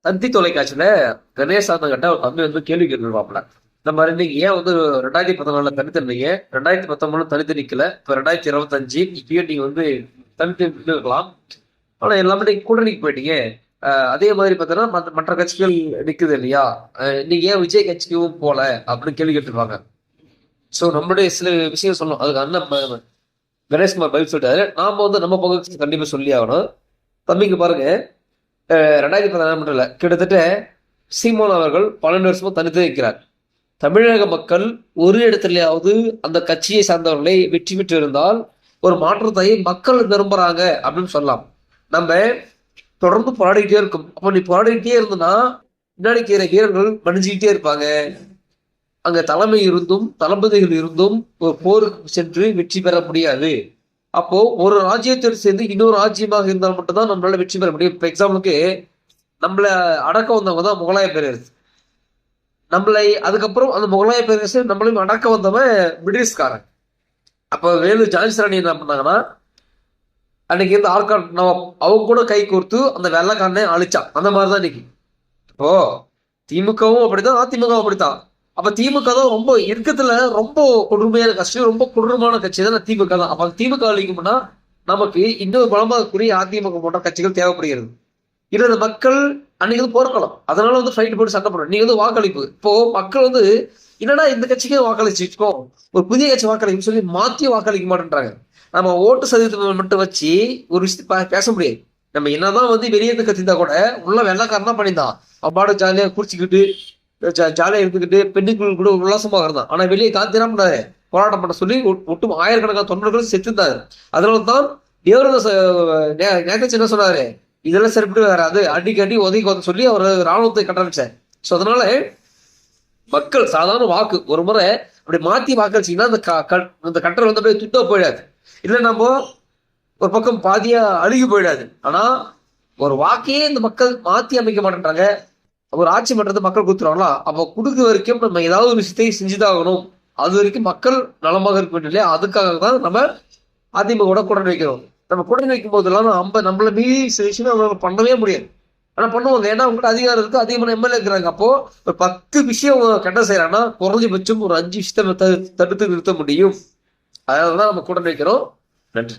தந்தி தொலைக்காட்சியில கணேஷ் கிட்ட ஒரு தம்பி வந்து கேள்வி கேட்டுருவாப்ல. இந்த மாதிரி நீங்க ஏன் வந்து 2014 தனித்து இருந்தீங்க, 2019 தனித்து நிக்கல, இப்ப 2025 இப்பயும் நீங்க வந்து தனித்து இருக்கலாம், ஆனா எல்லாமே நீங்க கூட்டணிக்கு போயிட்டீங்க. அதே மாதிரி பார்த்தோன்னா மற்ற கட்சிகள் நிக்குது இல்லையா, நீங்க ஏன் விஜய் கட்சிக்கும் போல அப்படின்னு கேள்வி கேட்டுருவாங்க. சோ நம்மளுடைய சில விஷயம் சொல்லணும். அதுக்கு அண்ணன் கணேஷ்குமார் பதில் சொல்லிட்டாரு. நாம வந்து நம்ம பகுதிக்கு கண்டிப்பா சொல்லி ஆகணும். தம்பிக்கு பாருங்க, 2014 கிட்டத்தட்ட சீமான் அவர்கள் 12 வருஷமா தனித்து இருக்கிறார். தமிழக மக்கள் ஒரு இடத்துலயாவது அந்த கட்சியை சார்ந்தவர்களை வெற்றி பெற்று இருந்தால் ஒரு மாற்றத்தை மக்கள் விரும்புறாங்க அப்படின்னு சொல்லலாம். நம்ம தொடர்ந்து போராடிக்கிட்டே இருக்கும். அப்ப நீ போராடிக்கிட்டே இருந்தனா பின்னாடி வீரர்கள் மடிஞ்சுக்கிட்டே இருப்பாங்க. அங்க தலைமை இருந்தும் தளபதிகள் இருந்தும் ஒரு போருக்கு சென்று வெற்றி பெற முடியாது. அப்போ ஒரு ராஜ்யத்தோடு சேர்ந்து இன்னொரு ராஜ்யமாக இருந்தால் மட்டும்தான் நம்மளால வெற்றி பெற முடியும். இப்ப எக்ஸாம்பிளுக்கு நம்மள அடக்க வந்தவங்க தான் முகலாய பேரரசு. நம்மளை அதுக்கப்புறம் அந்த முகலாய பேரரசு நம்மளையும் அடக்க வந்தவன் பிரிட்டிஷ்காரன். அப்ப வேலு ஜான்சிராணி என்ன பண்ணாங்கன்னா, அன்னைக்கு இருந்த ஆர்காட் நவாப் அவங்க கூட கை கோர்த்து அந்த வெள்ளக்காரனை அழிச்சான். அந்த மாதிரிதான் இன்னைக்கு. இப்போ திமுகவும் அப்படித்தான், அதிமுகவும் அப்படித்தான். அப்ப திமுக தான் ரொம்ப இருக்கத்துல ரொம்ப கொடுமையான கட்சி, ரொம்ப கொடூரமான கட்சி தான் திமுக தான். அப்ப திமுக அழிக்கும்னா நமக்கு இன்னொரு பலமாகக்கூடிய அதிமுக போன்ற கட்சிகள் தேவைப்படுகிறது. இது மக்கள் அன்னைக்கு போர்க்கலாம், அதனால வந்து ஃபைட் போட்டு சண்டை போடுறோம். நீங்க வந்து வாக்களிப்பு, இப்போ மக்கள் வந்து என்னடா இந்த கட்சிக்கே வாக்களிச்சுக்கோம், ஒரு புதிய கட்சி வாக்களிக்கும் சொல்லி மாத்தி வாக்களிக்க மாட்டேன்றாங்க. நம்ம ஓட்டு சதவீதத்தை மட்டும் வச்சு ஒரு விஷயத்தை பேச முடியாது. நம்ம என்னதான் வந்து வெளியேந்து கத்திருந்தா கூட உள்ள வெள்ளக்காரன் தான் பண்ணியிருந்தான். அப்பாடு ஜாலியா குடிச்சுக்கிட்டு ஜாலியா இருந்துக்கிட்டு பெண்ணுக்குள் கூட உல்லாசமாக இருந்தான். ஆனா வெளியே காந்தி என்ன பண்ணாரு, போராட்டம் பண்ண சொல்லி ஒட்டும் ஆயிரக்கணக்கான தொண்டர்கள் செத்துருந்தாரு. அதனால தான் நேதாஜி என்ன சொன்னாரு, இதெல்லாம் சரிப்பட்டு வராது, அடிக்கடி உதவி சொல்லி அவர் ராணுவத்தை கட்டமைச்சார். ஸோ அதனால மக்கள் சாதாரண வாக்கு ஒரு முறை அப்படி மாத்தி வாக்களிச்சீங்கன்னா அந்த கட்டளை வந்து அப்படியே துட்டா போயிடாது. இல்லை நம்ம ஒரு பக்கம் பாதியா அழுகி போயிடாது. ஆனா ஒரு வாக்கையே இந்த மக்கள் மாத்தி அமைக்க மாட்டேன்றாங்க. ஒரு ஆட்சி பண்றது மக்கள் கொடுத்துருவாங்களா, அப்போ கொடுக்க வரைக்கும் நம்ம ஏதாவது ஒரு விஷயத்தை செஞ்சுதான் ஆகணும். அது வரைக்கும் மக்கள் நலமாக இருக்க வேண்டிய இல்லையா, அதுக்காக தான் நம்ம அதிமுக கூட்டணி வைக்கிறோம். நம்ம கூட்டணி வைக்கும் போதெல்லாம் நம்மள மீறி சில விஷயம் அவங்க பண்ணவே முடியாது. ஆனா பண்ணுவாங்க, ஏன்னா அவங்ககிட்ட அதிகாரம் இருக்கு, அதிகமான எம்எல்ஏ இருக்கிறாங்க. அப்போ ஒரு 10 விஷயம் கெட்ட செய்யறாங்கன்னா குறைஞ்சபட்சம் ஒரு 5 விஷயத்தை தடுத்து நிறுத்த முடியும். அதனாலதான் நம்ம கூட்டணி வைக்கிறோம். நன்றி.